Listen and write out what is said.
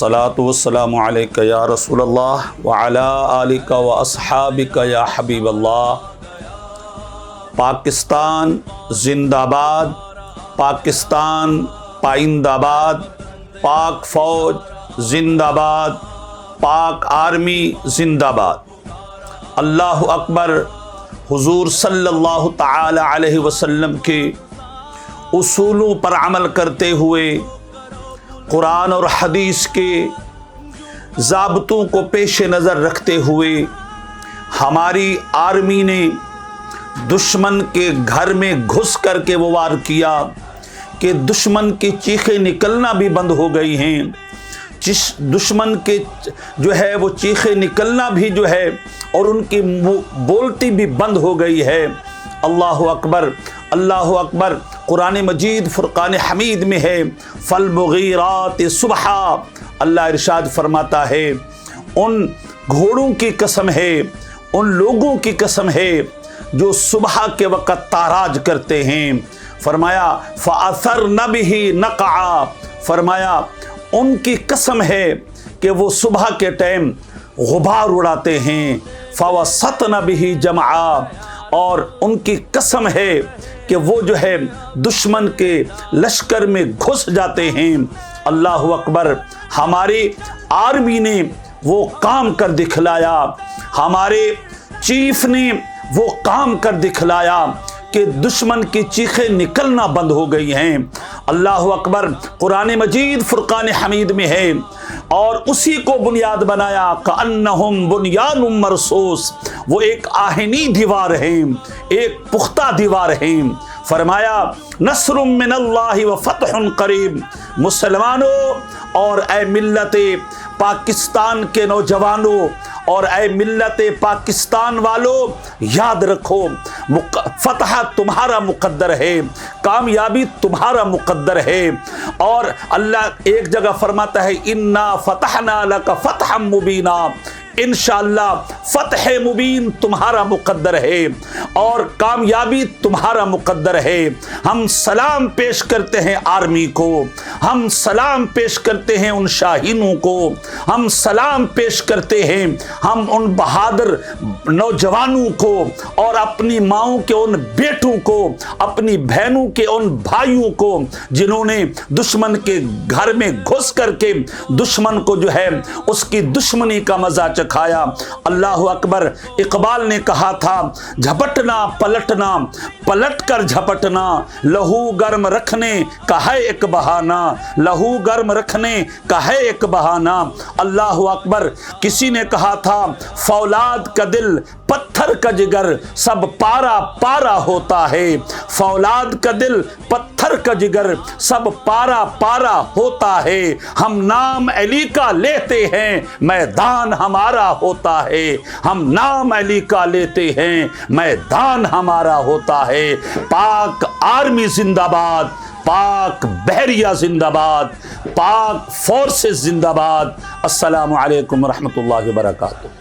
अस्सलातु वस्सलामु अलैका या रसूल अल्लाह व अला आलिका व अस्हाबिका या हबीब अल्लाह। पाकिस्तान जिंदाबाद, पाकिस्तान पाइंदाबाद, पाक फौज जिंदाबाद, पाक आर्मी जिंदाबाद। अल्लाहु अकबर। हुजूर सल्लल्लाहु ताला अलैहि वसल्लम के उसूलों पर अमल करते हुए कुरान और हदीस के ज़ाब्तों को पेश नज़र रखते हुए हमारी आर्मी ने दुश्मन के घर में घुस करके वो वार किया कि दुश्मन की चीखें निकलना भी बंद हो गई हैं। जिस दुश्मन के जो है वो चीखें निकलना भी जो है और उनकी बोलती भी बंद हो गई है। अल्लाहु अकबर, अल्लाहु अकबर। कुरान मजीद फुरकान हमीद में है, फल मुगीरात सुबहा। अल्लाह इरशाद फरमाता है, उन घोड़ों की कसम है, उन लोगों की कसम है जो सुबह के वक़्त ताराज करते हैं। फरमाया फ़असरन बिही नक़आ। फरमाया उनकी कसम है कि वो सुबह के टाइम गुबार उड़ाते हैं। फ़वसतन बिही जमआ। और उनकी कसम है कि वो जो है दुश्मन के लश्कर में घुस जाते हैं। अल्लाह अकबर। हमारी आर्मी ने वो काम कर दिखलाया, हमारे चीफ ने वो काम कर दिखलाया कि दुश्मन की चीखें निकलना बंद हो गई हैं। अल्लाह अकबर। कुरान मजीद फुरकान हमीद में है, और उसी को बुनियाद बनाया कअन्नहुम बुनियानुम मरसूस। वो एक आहनी दीवार है, एक पुख्ता दीवार है। फरमाया नस्रुम मिनल्लाहि व फतहुन करीब। मुसलमानों और ए मिल्लते पाकिस्तान के नौजवानों और ए मिल्लते पाकिस्तान वालों, याद रखो फतह तुम्हारा मुकद्दर है, कामयाबी तुम्हारा मुकद्दर है। और अल्लाह एक जगह फरमाता है इन्ना फतहना लका फतहम मुबीना। इंशाअल्लाह फतह मुबीन तुम्हारा मुकद्दर है और कामयाबी तुम्हारा मुकद्दर है। हम सलाम पेश करते हैं आर्मी को, हम सलाम पेश करते हैं उन शाहीनों को, हम सलाम पेश करते हैं हम उन बहादुर नौजवानों को और अपनी माओं के उन बेटों को, अपनी बहनों के उन भाइयों को जिन्होंने दुश्मन के घर में घुस करके दुश्मन को जो है उसकी दुश्मनी का मजा खाया। अल्लाह अकबर। इकबाल ने कहा था झपटना पलटना, पलट कर झपटना, लहू गर्म रखने का है एक बहाना, लहू गर्म रखने का है एक बहाना। अल्लाह अकबर। किसी ने कहा था फौलाद का दिल पत्थर का जिगर सब पारा पारा होता है। फौलाद का दिल पत्थर का जिगर सब पारा पारा होता है। हम नाम अली का लेते हैं मैदान हमारा होता है, हम नाम अली का लेते हैं मैदान हमारा होता है। पाक आर्मी जिंदाबाद, पाक बहरिया जिंदाबाद, पाक फोर्सेस जिंदाबाद। अस्सलामु अलैकुम रहमतुल्लाहि व बरकातुहू।